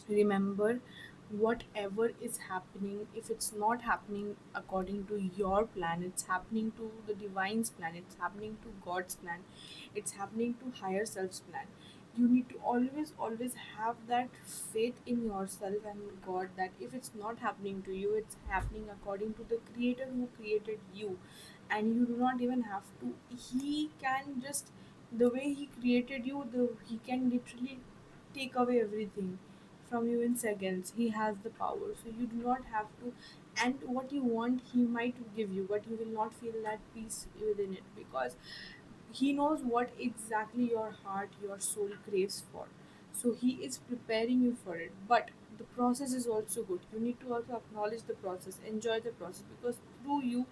Remember, whatever is happening, if it's not happening according to your plan, it's happening to the divine's plan, it's happening to God's plan, it's happening to higher self's plan. You need to always have that faith in yourself and God, that if it's not happening to you, it's happening according to the creator who created you. And you do not even have to, he can just, the way he created you, he can literally take away everything from you in seconds. He has the power, so you do not have to. And what you want, he might give you, but you will not feel that peace within it, because he knows what exactly your heart, your soul craves for. So he is preparing you for it. But the process is also good. You need to also acknowledge the process, enjoy the process, because through you,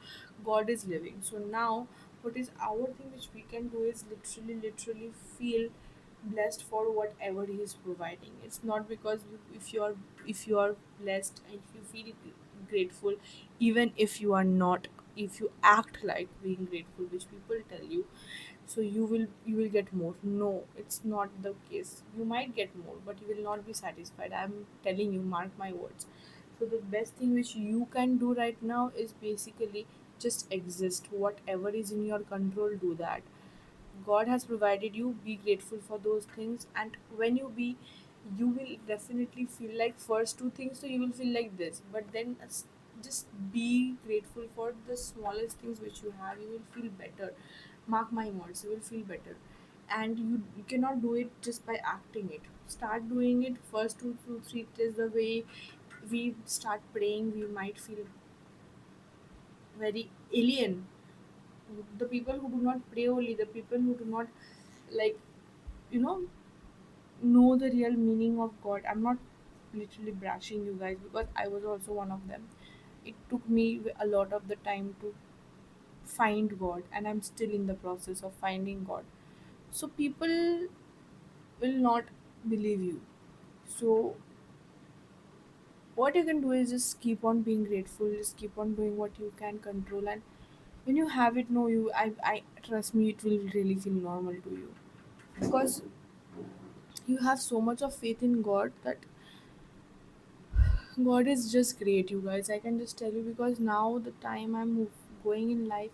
God is living. So now, what is our thing which we can do is literally feel blessed for whatever he is providing. It's not because if you are blessed and if you feel grateful, even if you are not, if you act like being grateful, which people tell you, so you will get more. No, it's not the case. You might get more, but you will not be satisfied. I'm telling you, mark my words. So the best thing which you can do right now is basically just exist. Whatever is in your control, do that. God has provided you, be grateful for those things. And when you be, you will definitely feel like first two things, so you will feel like this, but then just be grateful for the smallest things which you have. You will feel better. Mark my words, you will feel better. And you cannot do it just by acting it. Start doing it. First two, three is the way we start praying. We might feel very alien. The people who do not pray only, the people who do not, like, you know the real meaning of God. I'm not literally brushing you guys, because I was also one of them. It took me a lot of the time to find God, and I'm still in the process of finding God. So people will not believe you. So what you can do is just keep on being grateful, just keep on doing what you can control, and when you have it, no, I trust me, it will really feel normal to you, because you have so much of faith in God that God is just great, you guys. I can just tell you, because now the time going in life,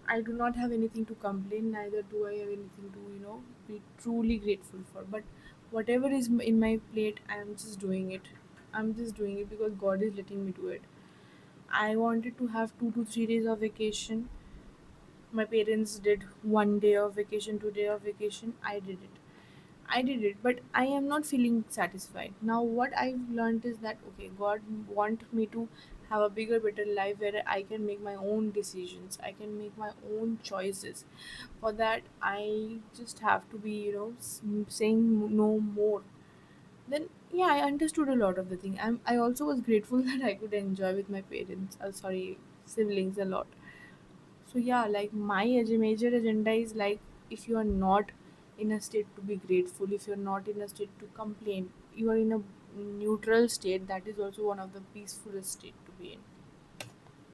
I do not have anything to complain. Neither do I have anything to, be truly grateful for. But whatever is in my plate, I am just doing it. I'm just doing it because God is letting me do it. I wanted to have 2 to 3 days of vacation. My parents did 1 day of vacation, 2 day of vacation. I did it, but I am not feeling satisfied. Now, what I've learned is that, okay, God want me to have a bigger, better life where I can make my own decisions. I can make my own choices. For that, I just have to be, saying no more. Then, yeah, I understood a lot of the thing. I also was grateful that I could enjoy with my parents. Sorry, siblings a lot. So yeah, like my major agenda is like, if you are not in a state to be grateful, if you're not in a state to complain, you are in a neutral state. That is also one of the peacefulest state to be in.